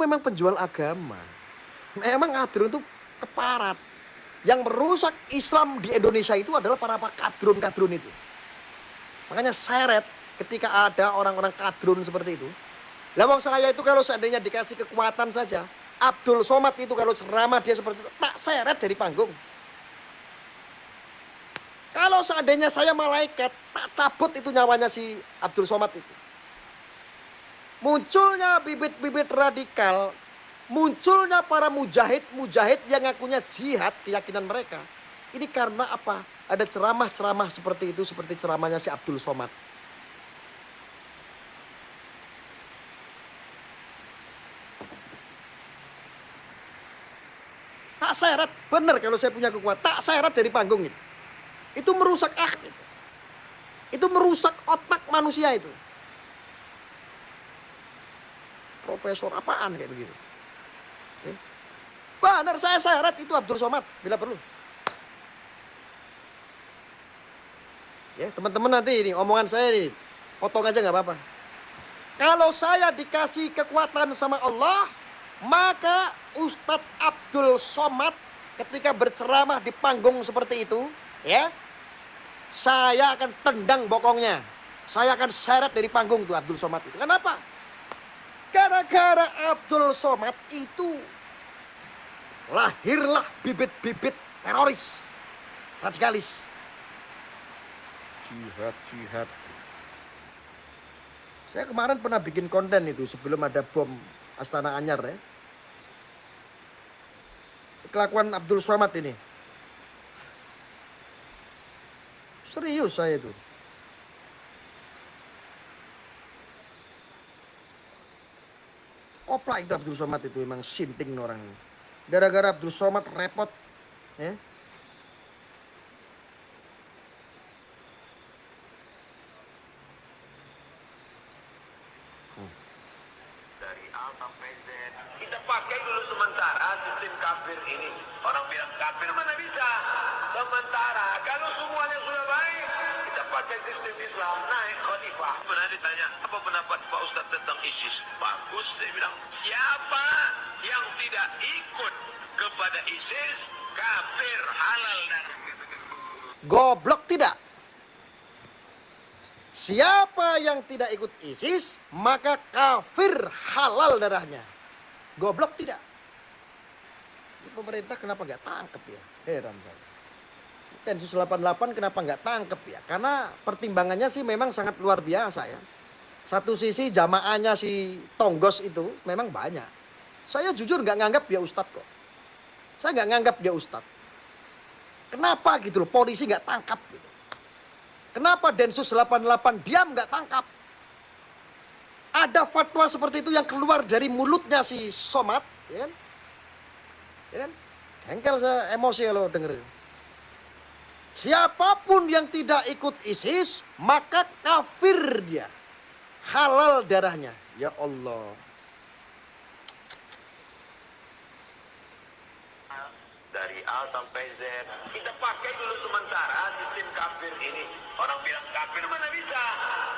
memang penjual agama. Memang kadrun itu keparat. Yang merusak Islam di Indonesia itu adalah para kadrun-kadrun itu. Makanya seret ketika ada orang-orang kadrun seperti itu. Lah wong saya itu kalau seandainya dikasih kekuatan saja, Abdul Somad itu kalau ceramah dia seperti itu, tak seret dari panggung. Kalau seandainya saya malaikat, tak cabut itu nyawanya si Abdul Somad itu. Munculnya bibit-bibit radikal, munculnya para mujahid-mujahid yang ngakunya jihad, keyakinan mereka. Ini karena apa? Ada ceramah-ceramah seperti itu, seperti ceramahnya si Abdul Somad. Tak seret, benar kalau saya punya kekuatan, tak seret dari panggung itu. Itu merusak akhlak. Itu merusak otak manusia itu. Profesor apaan kayak begitu. Benar saya seret itu Abdul Somad bila perlu. Ya, teman-teman nanti ini omongan saya ini potong aja nggak apa-apa. Kalau saya dikasih kekuatan sama Allah, maka Ustadz Abdul Somad ketika berceramah di panggung seperti itu, ya, saya akan tendang bokongnya. Saya akan seret dari panggung tuh Abdul Somad itu. Kenapa? Gara-gara Abdul Somad itu lahirlah bibit-bibit teroris, radikalis. Jihad. Saya kemarin pernah bikin konten itu sebelum ada bom Astana Anyar ya. Kelakuan Abdul Somad ini. Serius saya itu. Oplak itu Abdul Somad itu emang sinting orang. Gara-gara Abdul Somad repot. Ya. Dari A sampai Z. Kita pakai dulu sementara sistem kafir ini. Orang bilang kafir mana bisa. Sementara kalau semuanya sudah baik, kita pakai sistem Islam, naik khalifah. Pernah ditanya, apa pendapat Pak Ustadz tentang ISIS? Bagus, saya bilang, siapa yang tidak ikut kepada ISIS, kafir halal darah. Goblok tidak. Siapa yang tidak ikut ISIS, maka kafir halal darahnya. Goblok tidak. Ini pemerintah kenapa nggak tangkep ya? Heran saya. Densus 88 kenapa nggak tangkep ya? Karena pertimbangannya sih memang sangat luar biasa ya. Satu sisi jamaahnya si Tonggos itu memang banyak. Saya jujur nggak nganggap dia ustadz kok. Saya nggak nganggap dia ustadz. Kenapa gitu loh polisi nggak tangkap gitu. Kenapa Densus 88 diam nggak tangkap? Ada fatwa seperti itu yang keluar dari mulutnya si Somad, ya kan? Ya kan? Jengkel saya, emosi kalau dengerin. Siapapun yang tidak ikut ISIS, maka kafir dia. Halal darahnya. Ya Allah. Dari A sampai Z. Kita pakai dulu sementara sistem kafir ini. Orang bilang kafir mana bisa.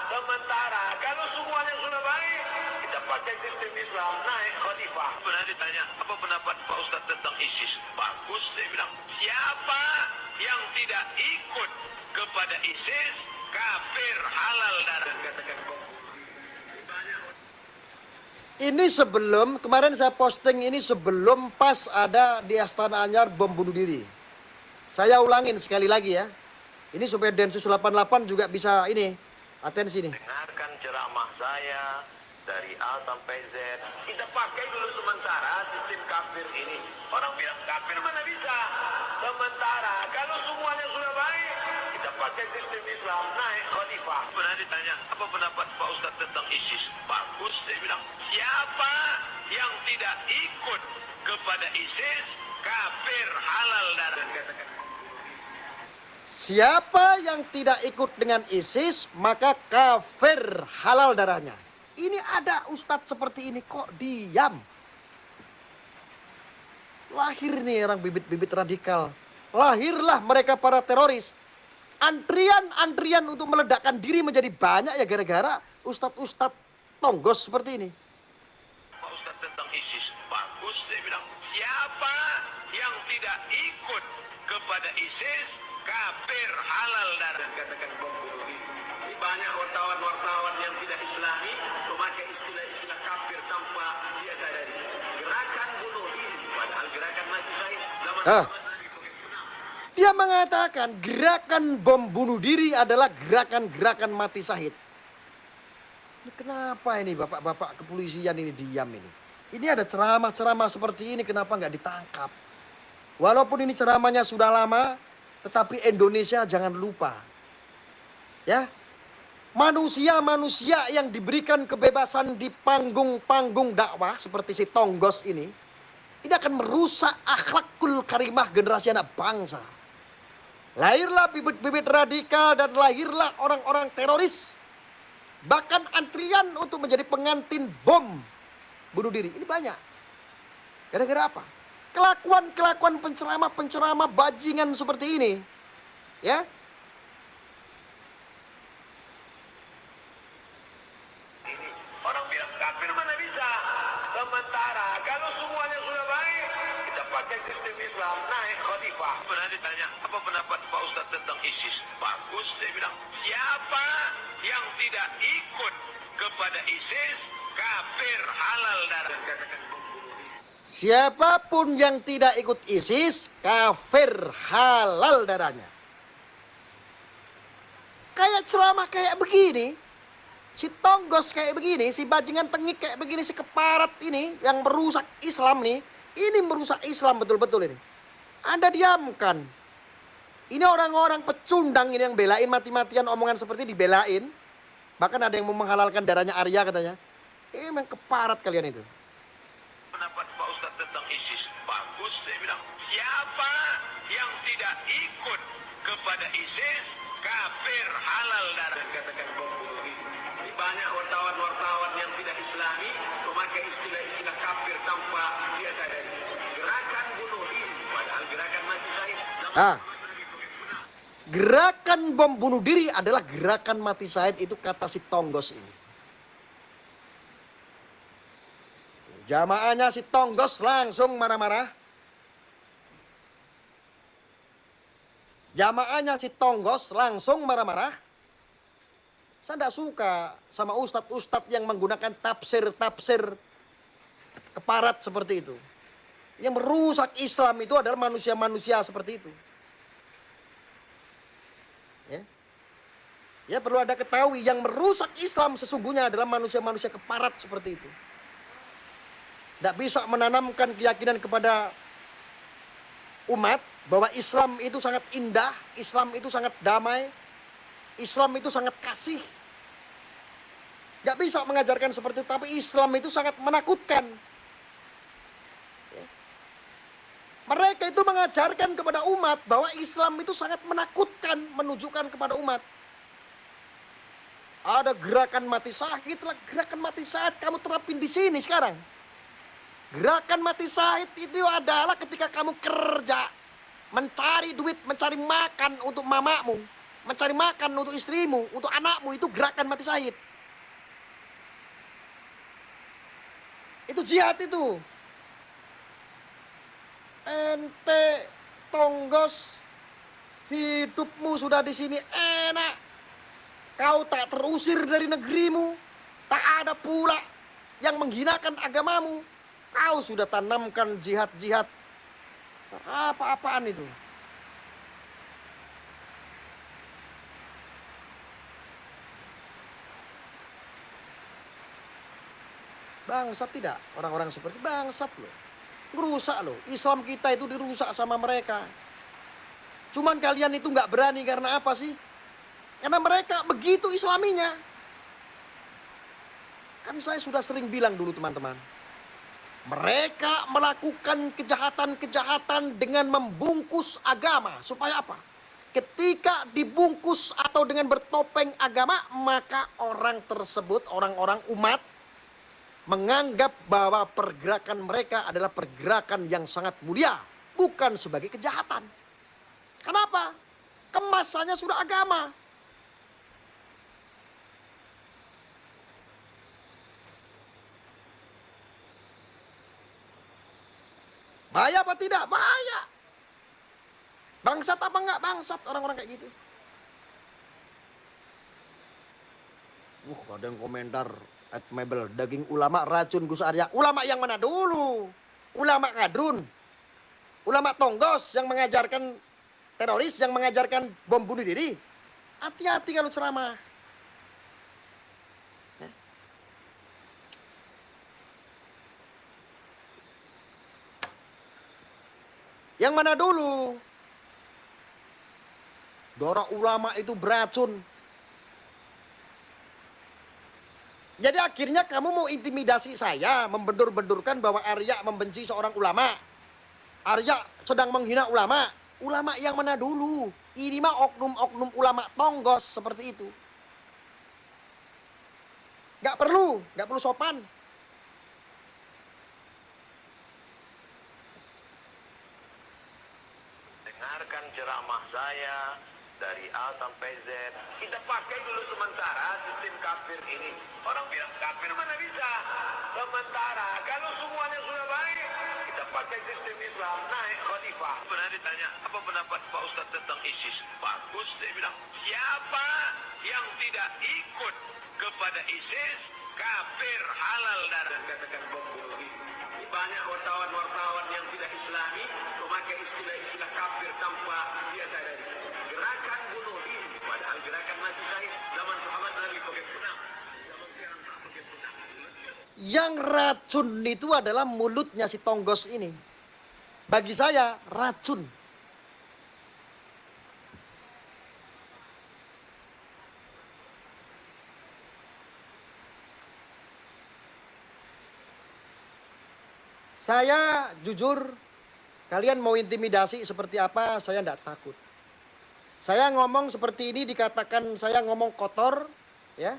Sementara kalau semuanya sudah baik, kita pakai sistem Islam, naik khalifah. Pernah ditanya, apa pendapat Pak Ustadz tentang ISIS? Bagus, saya bilang, siapa yang tidak ikut kepada ISIS, kafir halal darah. Ini sebelum, kemarin saya posting ini sebelum pas ada di Astana Anyar bom bunuh diri. Saya ulangin sekali lagi ya. Ini supaya Densus 88 juga bisa ini, atensi nih. Dengarkan ceramah saya dari A sampai Z. Kita pakai dulu sementara sistem kafir ini. Orang bilang kafir mana bisa. Sementara kalau semuanya sudah baik, kita pakai sistem Islam, naik khalifah. Pernah ditanya, apa pendapat Pak Ustadz tentang ISIS? Bagus, saya bilang, siapa yang tidak ikut kepada ISIS, kafir halal darah. Siapa yang tidak ikut dengan ISIS, maka kafir halal darahnya. Ini ada ustadz seperti ini kok diam. Lahir nih orang bibit-bibit radikal. Lahirlah mereka para teroris. Antrian-antrian untuk meledakkan diri menjadi banyak ya gara-gara ustadz-ustadz Tonggos seperti ini. Pak Ustadz tentang ISIS. Bagus, saya bilang. Siapa yang tidak ikut kepada ISIS, kafir halal darah. Katakan bom bunuh diri. Ini banyak wartawan-wartawan yang tidak islami memakai istilah-istilah kafir tanpa dia sadari. Gerakan bunuh diri, padahal gerakan masih baik. Dia mengatakan gerakan bom bunuh diri adalah gerakan-gerakan mati syahid. Ini kenapa ini bapak-bapak kepolisian ini diam ini? Ini ada ceramah-ceramah seperti ini, kenapa nggak ditangkap? Walaupun ini ceramahnya sudah lama, tetapi Indonesia jangan lupa. Ya, manusia-manusia yang diberikan kebebasan di panggung-panggung dakwah seperti si Tonggos ini akan merusak akhlakul karimah generasi anak bangsa. Lahirlah bibit-bibit radikal dan lahirlah orang-orang teroris. Bahkan antrian untuk menjadi pengantin bom bunuh diri. Ini banyak. Gara-gara apa? Kelakuan-kelakuan penceramah-penceramah bajingan seperti ini. Ya. Orang bilang kafir mana bisa. Sementara kalau semuanya sudah baik, kita pakai sistem Islam, naik khalifah. Pernah ditanya, apa pendapat Pak Ustadz tentang ISIS? Bagus, saya bilang. Siapa yang tidak ikut kepada ISIS, kafir halal darah. Siapapun yang tidak ikut ISIS, kafir halal darahnya. Kayak ceramah kayak begini, si Tonggos kayak begini, si bajingan tengik kayak begini, si keparat ini yang merusak Islam nih, ini merusak Islam betul-betul ini. Anda diamkan. Ini orang-orang pecundang ini yang belain mati-matian omongan seperti dibelain. Bahkan ada yang mau menghalalkan darahnya Arya katanya. Ini memang keparat kalian itu. Pendapat Pak Ustadz tentang ISIS? Bagus, saya bilang. Siapa yang tidak ikut kepada ISIS, kafir halal darah. Katakan bom bunuh diri. Ini banyak wartawan-wartawan yang tidak islami memakai istilah-istilah kafir tanpa dia sadari. Gerakan bunuh diri, padahal gerakan mati syahid. Gerakan bom bunuh diri adalah gerakan mati syahid, itu kata si Tonggos ini. Jamaahnya si Tonggos langsung marah-marah. Jamaahnya si Tonggos langsung marah-marah. Saya tidak suka sama ustadz-ustadz yang menggunakan tafsir-tafsir keparat seperti itu. Yang merusak Islam itu adalah manusia-manusia seperti itu. Ya, perlu ada ketahui yang merusak Islam sesungguhnya adalah manusia-manusia keparat seperti itu. Tidak bisa menanamkan keyakinan kepada umat bahwa Islam itu sangat indah, Islam itu sangat damai, Islam itu sangat kasih. Tidak bisa mengajarkan seperti itu, tapi Islam itu sangat menakutkan. Mereka itu mengajarkan kepada umat bahwa Islam itu sangat menakutkan, menunjukkan kepada umat. Ada gerakan mati syahid, gerakan mati syahid kamu terapin di sini sekarang. Gerakan mati syahid itu adalah ketika kamu kerja, mencari duit, mencari makan untuk mamamu, mencari makan untuk istrimu, untuk anakmu, itu gerakan mati syahid. Itu jihad itu. Ente Tonggos, hidupmu sudah di sini enak. Kau tak terusir dari negerimu, tak ada pula yang menghinakan agamamu. Kau sudah tanamkan jihad-jihad. Apa-apaan itu? Bangsat tidak? Orang-orang seperti bangsat loh. Ngerusak loh. Islam kita itu dirusak sama mereka. Cuman kalian itu nggak berani karena apa sih? Karena mereka begitu islaminya. Kan saya sudah sering bilang dulu teman-teman. Mereka melakukan kejahatan-kejahatan dengan membungkus agama. Supaya apa? Ketika dibungkus atau dengan bertopeng agama, maka orang tersebut, orang-orang umat, menganggap bahwa pergerakan mereka adalah pergerakan yang sangat mulia. Bukan sebagai kejahatan. Kenapa? Kemasannya sudah agama. Bahaya apa tidak? Bahaya. Bangsat apa enggak? Bangsat orang-orang kayak gitu. Ada yang komentar admirable, daging ulama racun Gus Arya. Ulama yang mana dulu? Ulama kadrun. Ulama tonggos yang mengajarkan teroris, yang mengajarkan bom bunuh diri. Hati-hati kalau ceramah. Yang mana dulu? Dora ulama itu beracun. Jadi akhirnya kamu mau intimidasi saya, membendur-bendurkan bahwa Arya membenci seorang ulama. Arya sedang menghina ulama. Ulama yang mana dulu? Ini mah oknum-oknum ulama tonggos seperti itu. Gak perlu sopan. Dengarkan ceramah saya dari A sampai Z. Kita pakai dulu sementara sistem kafir ini. Orang bilang kafir mana bisa? Sementara kalau semuanya sudah baik, kita pakai sistem Islam, naik khalifah. Pernah ditanya, apa pendapat Pak Ustadz tentang ISIS? Bagus, dia bilang, siapa yang tidak ikut kepada ISIS, kafir halal darah. Katakan bom bunuh diri. Banyak wartawan-wartawan yang tidak Islami memakai istilah-istilah kafir tanpa dia sadari. Gerakan bunuh diri, padahal gerakan mati syahid zaman sahabat Nabi pakai pedang. Zaman sekarang tak pakai pedang. Yang racun itu adalah mulutnya si tonggos ini. Bagi saya racun. Saya jujur, kalian mau intimidasi seperti apa, saya tidak takut. Saya ngomong seperti ini dikatakan saya ngomong kotor, ya.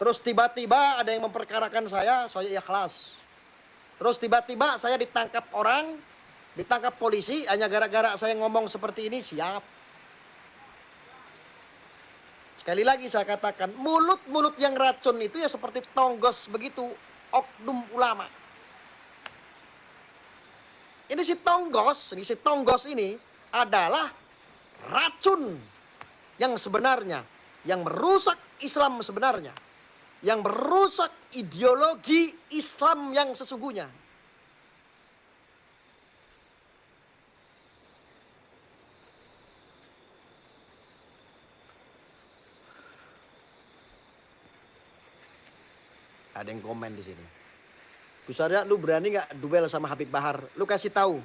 Terus tiba-tiba ada yang memperkarakan saya ikhlas. Terus tiba-tiba saya ditangkap orang, ditangkap polisi, hanya gara-gara saya ngomong seperti ini, siap. Sekali lagi saya katakan, mulut-mulut yang racun itu ya seperti tonggos begitu. Oknum ulama. Ini si tonggos ini adalah racun yang sebenarnya, yang merusak Islam sebenarnya, yang merusak ideologi Islam yang sesungguhnya. Ada yang komen di sini. Gus Arya, lu berani nggak duel sama Habib Bahar? Lu kasih tahu.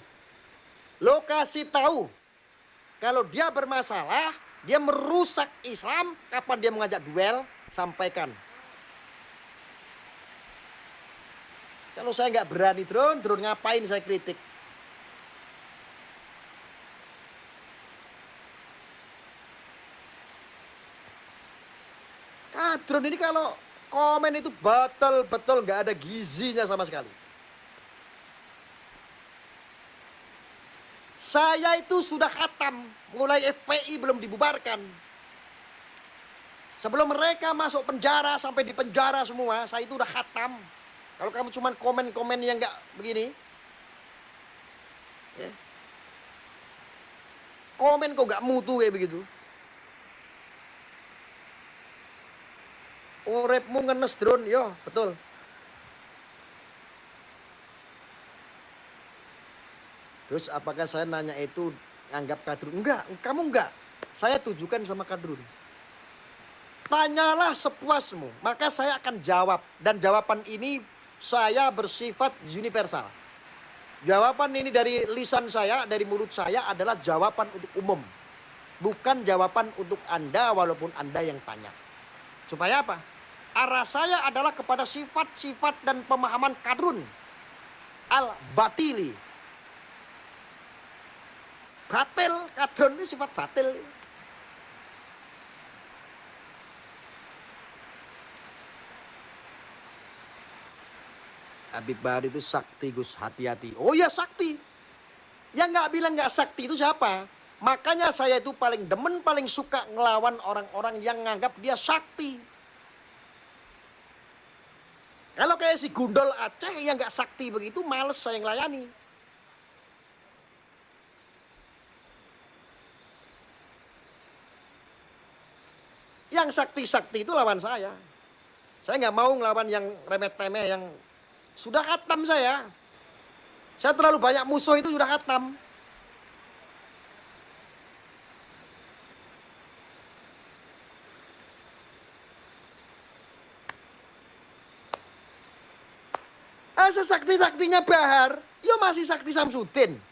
Kalau dia bermasalah, dia merusak Islam, kapan dia mengajak duel? Sampaikan. Kalau saya nggak berani drone ngapain saya kritik? Drone ini kalau komen itu betul-betul nggak ada gizinya sama sekali. Saya itu sudah khatam, mulai FPI belum dibubarkan. Sebelum mereka masuk penjara, sampai di penjara semua, saya itu udah khatam. Kalau kamu cuman komen-komen yang nggak begini, ya. Komen kok nggak mutu kayak begitu. Uripmu ngenes drone, yo betul. Terus apakah saya nanya itu anggap kadrun? Enggak, kamu enggak. Saya tujukan sama kadrun. Tanyalah sepuasmu, maka saya akan jawab. Dan jawaban ini saya bersifat universal. Jawaban ini dari lisan saya, dari mulut saya adalah jawaban untuk umum. Bukan jawaban untuk Anda walaupun Anda yang tanya. Supaya apa? Arah saya adalah kepada sifat-sifat dan pemahaman kadrun al-batili. Batil, kadrun itu sifat batil. Habib Bahar itu sakti, Gus, hati-hati. Oh ya sakti. Yang nggak bilang nggak sakti itu siapa? Makanya saya itu paling demen, paling suka ngelawan orang-orang yang nganggap dia sakti. Kalau kayak saya si Gundol Aceh yang nggak sakti begitu, males saya ngelayani. Yang sakti-sakti itu lawan saya. Saya nggak mau ngelawan yang remet-temeh, yang sudah khatam saya. Saya terlalu banyak musuh itu sudah khatam. Sesakti-saktinya Bahar, yo masih sakti Samsudin.